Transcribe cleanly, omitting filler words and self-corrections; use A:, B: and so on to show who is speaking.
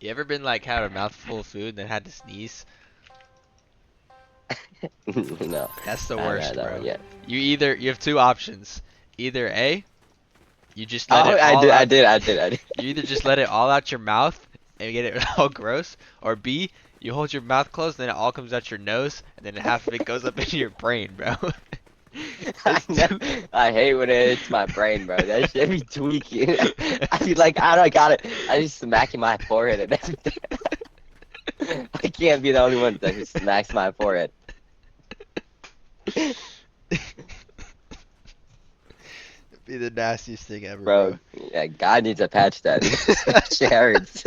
A: You ever been like had a mouthful of food and then had to sneeze?
B: No,
A: That's the
B: I haven't
A: worst,
B: had that one
A: bro.
B: yet.
A: You have two options. Either A, you just let
B: Oh,
A: it
B: I
A: all
B: did, I
A: out.
B: did, I did, I did.
A: You either just let it all out your mouth and get it all gross, or B, you hold your mouth closed, then it all comes out your nose, and then half of it goes up into your brain, bro.
B: I
A: There's
B: know.
A: two.
B: I hate when it hits my brain, bro. That shit be tweaking. I be like, I don't got it. I just smacking my forehead and everything. I can't be the only one that just smacks my forehead.
A: Be the nastiest thing ever,
B: Bro,
A: bro.
B: yeah, God needs to patch that. That shit hurts.